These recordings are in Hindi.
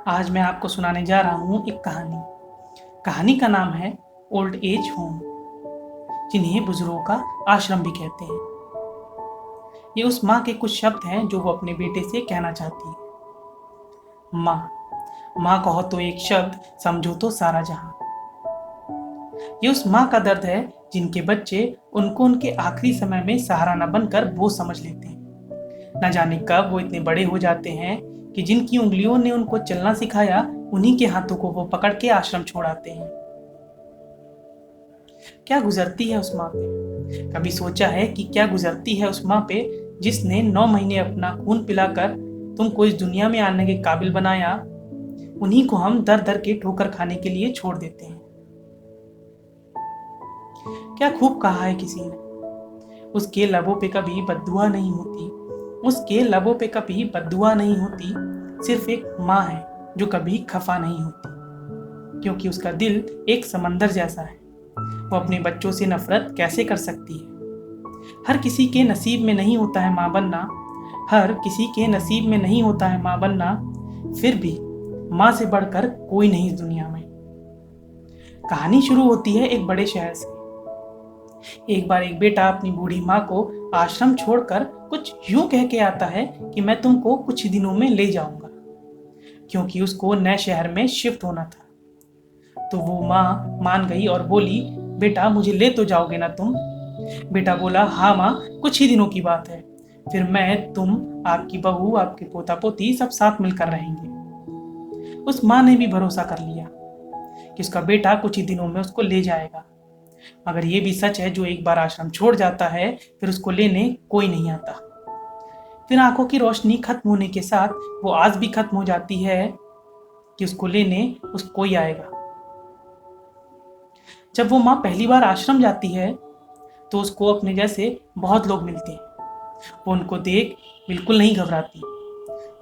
आज मैं आपको सुनाने जा रहा हूँ एक कहानी। कहानी का नाम है ओल्ड एज होम, जिन्हें बुजुर्गों का आश्रम भी कहते हैं। ये उस माँ के कुछ शब्द हैं जो वो अपने बेटे से कहना चाहती है। माँ, माँ कहो तो एक शब्द, समझो तो सारा जहां। ये उस माँ का दर्द है जिनके बच्चे उनको उनके आखिरी समय में सहारा न बनकर बोझ समझ लेते हैं। न जाने कब वो इतने बड़े हो जाते हैं कि जिनकी उंगलियों ने उनको चलना सिखाया, उन्हीं के हाथों को वो पकड़ के आश्रम छोड़ आते हैं। क्या गुजरती है उस माँ पे? कभी सोचा है कि क्या गुजरती है उस माँ पे जिसने 9 महीने अपना खून पिलाकर तुमको इस दुनिया में आने के काबिल बनाया? उन्हीं को हम दर दर के ठोकर खाने के लिए छोड़ देते हैं। क्या खूब कहा है किसी ने, उसके लबों पे कभी बद्दुआ नहीं होती, उसके लबों पे कभी बद्दुआ नहीं होती, सिर्फ एक माँ है जो कभी खफा नहीं होती, क्योंकि उसका दिल एक समंदर जैसा है। वो अपने बच्चों से नफरत कैसे कर सकती है? हर किसी के नसीब में नहीं होता है माँ बनना, हर किसी के नसीब में नहीं होता है माँ बनना, फिर भी माँ से बढ़कर कोई नहीं इस दुनिया में। कहानी शुरू होती है एक बड़े शहर से। एक बार एक बेटा अपनी बूढ़ी माँ को आश्रम छोड़कर कुछ यूं कह के आता है कि मैं तुमको कुछ ही दिनों में ले जाऊंगा, क्योंकि उसको नए शहर में शिफ्ट होना था। तो वो माँ मान गई और बोली, बेटा मुझे ले तो जाओगे ना तुम? बेटा बोला, हाँ माँ, कुछ ही दिनों की बात है, फिर मैं, तुम, आपकी बहू, आपके पोता पोती सब साथ मिलकर रहेंगे। उस माँ ने भी भरोसा कर लिया कि उसका बेटा कुछ ही दिनों में उसको ले जाएगा। मगर ये भी सच है, जो एक बार आश्रम छोड़ जाता है फिर उसको लेने कोई नहीं आता। फिर आंखों की रोशनी खत्म होने के साथ वो आस भी खत्म हो जाती है कि उसको लेने कोई आएगा। जब वो माँ पहली बार आश्रम जाती है तो उसको अपने जैसे बहुत लोग मिलते हैं। वो उनको देख बिल्कुल नहीं घबराती।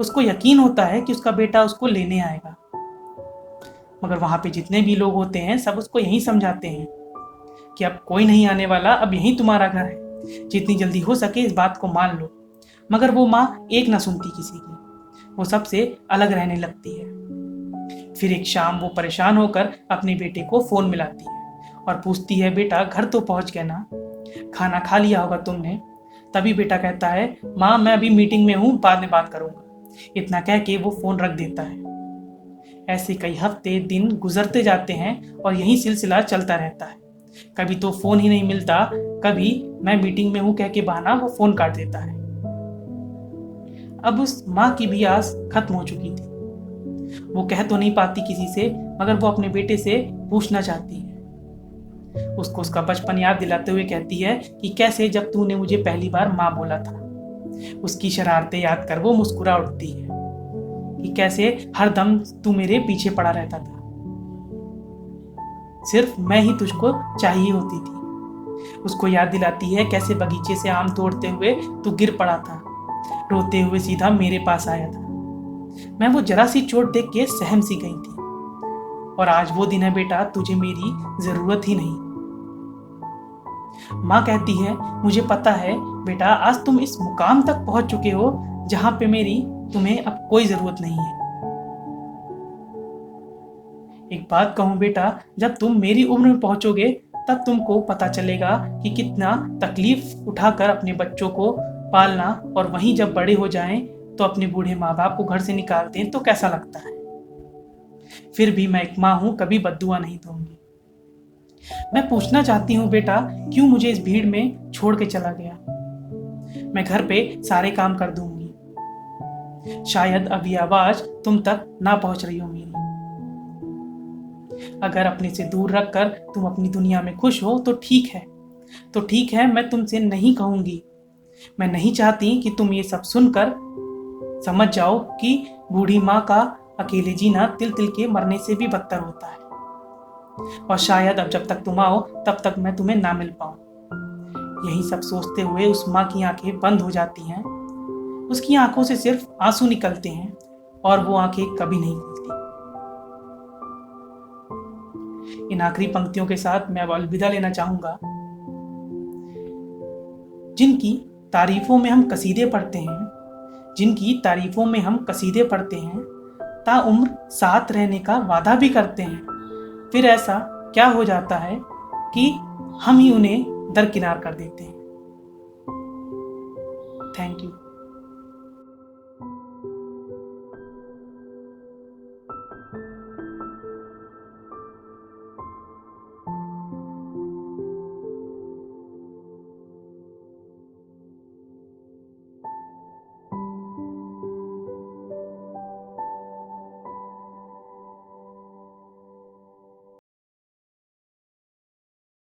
उसको यकीन होता है कि उसका बेटा उसको लेने आएगा। मगर वहां पे जितने भी लोग होते हैं सब उसको यही समझाते हैं कि अब कोई नहीं आने वाला, अब यही तुम्हारा घर है, जितनी जल्दी हो सके इस बात को मान लो। मगर वो माँ एक ना सुनती किसी की, वो सबसे अलग रहने लगती है। फिर एक शाम वो परेशान होकर अपने बेटे को फोन मिलाती है और पूछती है, बेटा घर तो पहुंच गए ना? खाना खा लिया होगा तुमने? तभी बेटा कहता है, माँ मैं अभी मीटिंग में हूँ, बाद में बात करूंगा। इतना कह के वो फोन रख देता है। ऐसे कई हफ्ते दिन गुजरते जाते हैं और यही सिलसिला चलता रहता है। कभी तो फोन ही नहीं मिलता, कभी मैं मीटिंग में हूं कह के बहाना वो फोन काट देता है। अब उस माँ की भी आस खत्म हो चुकी थी। वो कह तो नहीं पाती किसी से, मगर वो अपने बेटे से पूछना चाहती है। उसको उसका बचपन याद दिलाते हुए कहती है कि कैसे जब तूने मुझे पहली बार माँ बोला था। उसकी शरारतें याद कर वो मुस्कुरा उठती है कि कैसे हर दम तू मेरे पीछे पड़ा रहता था, सिर्फ मैं ही तुझको चाहिए होती थी। उसको याद दिलाती है कैसे बगीचे से आम तोड़ते हुए तू गिर पड़ा था, रोते हुए सीधा मेरे पास आया था। मैं वो जरा सी चोट देख के सहम सी गई थी, और आज वो दिन है बेटा, तुझे मेरी जरूरत ही नहीं। माँ कहती है, मुझे पता है बेटा, आज तुम इस मुकाम तक पहुंच चुके हो जहां पे मेरी तुम्हें अब कोई जरूरत नहीं है। एक बात कहूं बेटा, जब तुम मेरी उम्र में पहुंचोगे तब तुमको पता चलेगा कि कितना तकलीफ उठाकर अपने बच्चों को पालना, और वहीं जब बड़े हो जाएं तो अपने बूढ़े माँ बाप को घर से निकाल दें तो कैसा लगता है। फिर भी मैं एक माँ हूं, कभी बद्दुआ नहीं दूंगी। मैं पूछना चाहती हूँ बेटा, क्यों मुझे इस भीड़ में छोड़ के चला गया? मैं घर पे सारे काम कर दूंगी, शायद अभी आवाज तुम तक ना पहुंच रही हो मेरी। अगर अपने से दूर रखकर तुम अपनी दुनिया में खुश हो तो ठीक है, तो ठीक है, मैं तुमसे नहीं कहूंगी। मैं नहीं चाहती कि तुम ये सब सुनकर समझ जाओ कि बूढ़ी माँ का अकेले जीना तिल तिल के मरने से भी बदतर होता है, और शायद अब जब तक तुम आओ तब तक मैं तुम्हें ना मिल पाऊं। यही सब सोचते हुए उस माँ की आंखें बंद हो जाती हैं। उसकी आंखों से सिर्फ आंसू निकलते हैं और वो आंखें कभी नहीं खुलती। इन आखिरी पंक्तियों के साथ मैं अब अलविदा लेना चाहूंगा। जिनकी तारीफ़ों में हम कसीदे पढ़ते हैं, जिनकी तारीफ़ों में हम कसीदे पढ़ते हैं, ताउम्र साथ रहने का वादा भी करते हैं, फिर ऐसा क्या हो जाता है कि हम ही उन्हें दरकिनार कर देते हैं। Thank you.